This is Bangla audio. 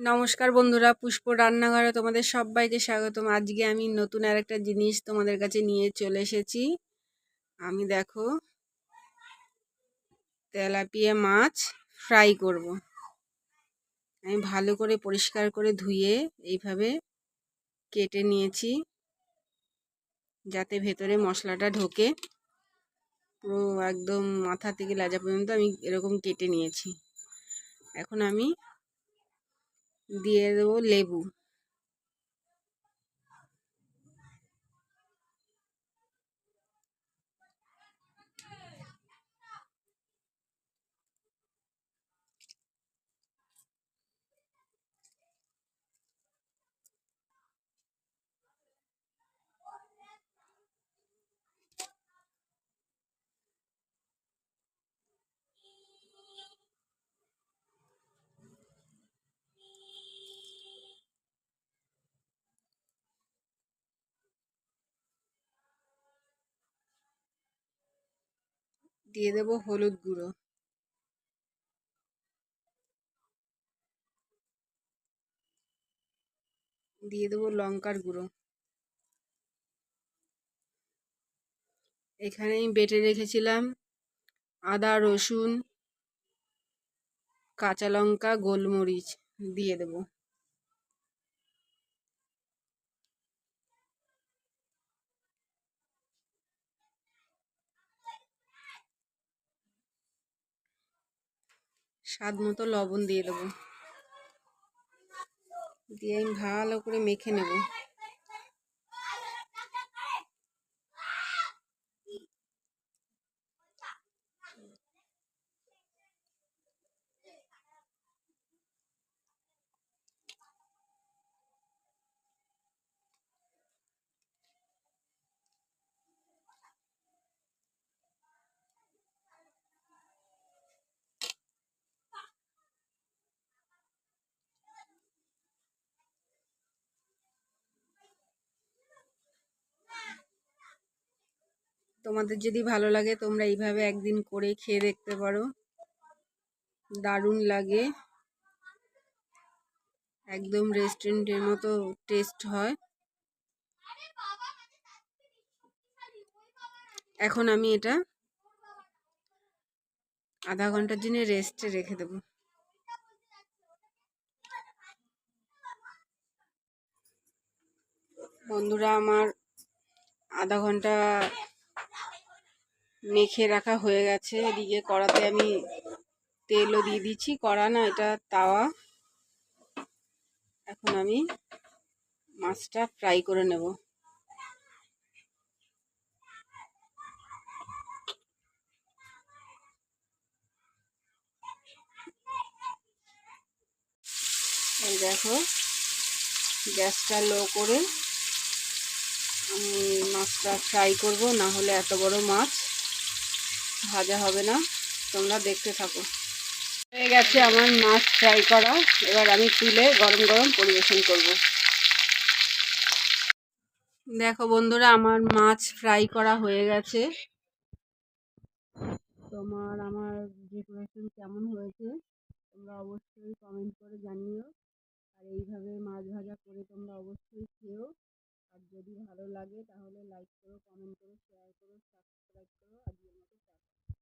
নমস্কার বন্ধুরা, পুষ্প রান্নাঘরে তোমাদের সবাইকে স্বাগতম। আজকে আমি নতুন আরেকটা জিনিস তোমাদের কাছে নিয়ে চলে এসেছি। আমি দেখো তেলাপিয়া মাছ ফ্রাই করব। আমি ভালো করে পরিষ্কার করে ধুয়ে এইভাবে কেটে নিয়েছি, যাতে ভেতরে মশলাটা ঢোকে। পুরো একদম মাথা থেকে লেজা পর্যন্ত আমি এরকম কেটে নিয়েছি। এখন আমি দিয়ে দেবো লেবু। দিয়ে দেবো হলুদ গুঁড়ো। দিয়ে দেবো লঙ্কার গুঁড়ো। এখানে আমি বেটে রেখেছিলাম আদা, রসুন, কাঁচা লঙ্কা, গোলমরিচ দিয়ে দেব। স্বাদ মতো লবণ দিয়ে দেবো। দিয়ে আমি ভালো করে মেখে নেব। তোমাদের যদি ভালো লাগে তোমরা এইভাবে একদিন করে খেয়ে দেখতে পারো, দারুণ লাগে। একদম রেস্টুরেন্টের মতো টেস্ট হয়। এখন আমি এটা আধা ঘন্টার জন্য রেস্টে রেখে দেব। বন্ধুরা, আমার আধা ঘন্টা মেখে রাখা হয়ে গেছে। এদিকে কড়াতে আমি তেলও দিয়ে দিচ্ছি। কড়া না, এটা তাওয়া। এখন আমি মাছটা ফ্রাই করে নেব। এই দেখো, গ্যাসটা লো করে আমি মাছটা ফ্রাই করব, না হলে এত বড় মাছ ভাজা হবে না। তোমরা দেখতে থাকো। হয়ে গেছে আমার মাছ ফ্রাই করা। এবার আমি তুলে গরম গরম পরিবেশন করব। দেখো বন্ধুরা, আমার মাছ ফ্রাই করা হয়ে গেছে। আমার ডেকোরেশন কেমন হয়েছে তোমরা অবশ্যই কমেন্ট করে জানিও। আর এইভাবে মাছ ভাজা করে তোমরা অবশ্যই খেও। আর যদি ভালো লাগে তাহলে লাইক করো, কমেন্ট করো, শেয়ার করো, সাবস্ক্রাইব করো। আজকের মতো।